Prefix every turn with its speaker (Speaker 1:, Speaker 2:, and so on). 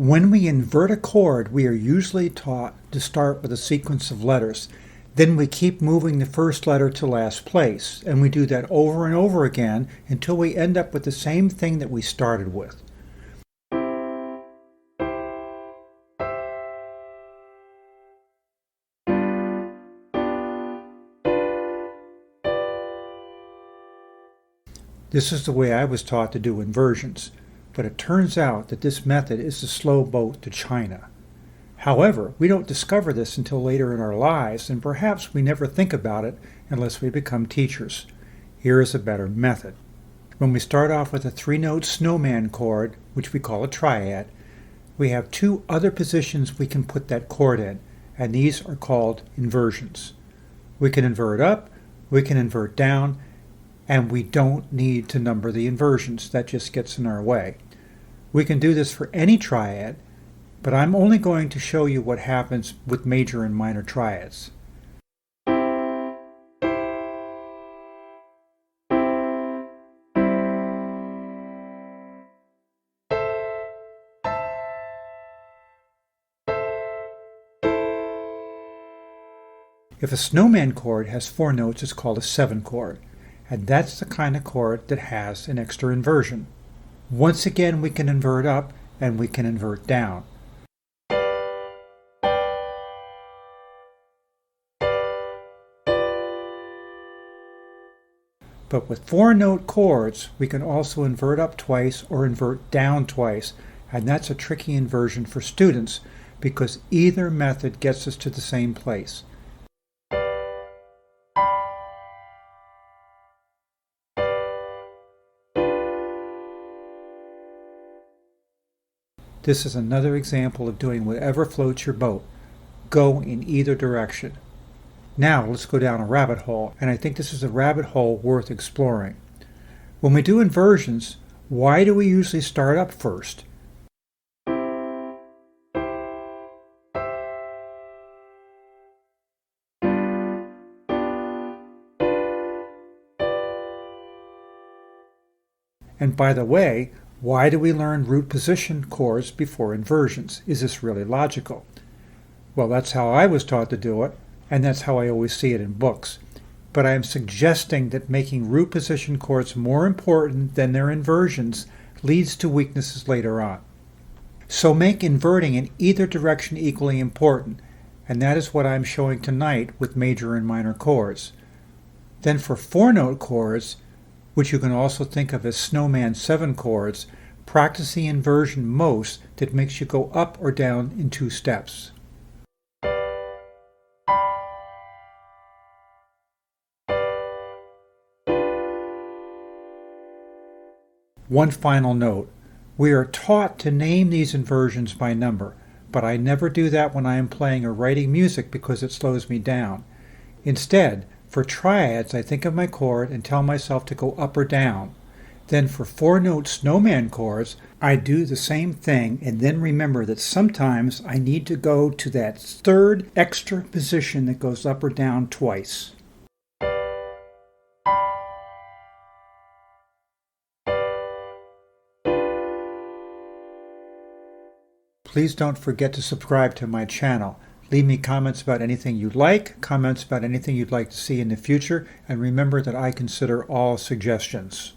Speaker 1: When we invert a chord, we are usually taught to start with a sequence of letters. Then we keep moving the first letter to last place, and we do that over and over again until we end up with the same thing that we started with. This is the way I was taught to do inversions, but it turns out that this method is the slow boat to China. However, we don't discover this until later in our lives, and perhaps we never think about it unless we become teachers. Here is a better method. When we start off with a 3-note snowman chord, which we call a triad, we have 2 other positions we can put that chord in, and these are called inversions. We can invert up, we can invert down, and we don't need to number the inversions. That just gets in our way. We can do this for any triad, but I'm only going to show you what happens with major and minor triads. If a snowman chord has 4 notes, it's called a 7 chord. And that's the kind of chord that has an extra inversion. Once again, we can invert up and we can invert down. But with 4-note chords, we can also invert up twice or invert down twice, and that's a tricky inversion for students because either method gets us to the same place. This is another example of doing whatever floats your boat. Go in either direction. Now let's go down a rabbit hole, and I think this is a rabbit hole worth exploring. When we do inversions, why do we usually start up first? And by the way, why do we learn root position chords before inversions? Is this really logical? Well, that's how I was taught to do it, and that's how I always see it in books. But I am suggesting that making root position chords more important than their inversions leads to weaknesses later on. So make inverting in either direction equally important, and that is what I'm showing tonight with major and minor chords. Then for 4-note chords, which you can also think of as snowman 7 chords, practice the inversion most that makes you go up or down in 2 steps. One final note. We are taught to name these inversions by number, but I never do that when I am playing or writing music because it slows me down. Instead, for triads, I think of my chord and tell myself to go up or down. Then for 4-note snowman chords, I do the same thing and then remember that sometimes I need to go to that 3rd extra position that goes up or down twice. Please don't forget to subscribe to my channel. Leave me comments about anything you like, comments about anything you'd like to see in the future, and remember that I consider all suggestions.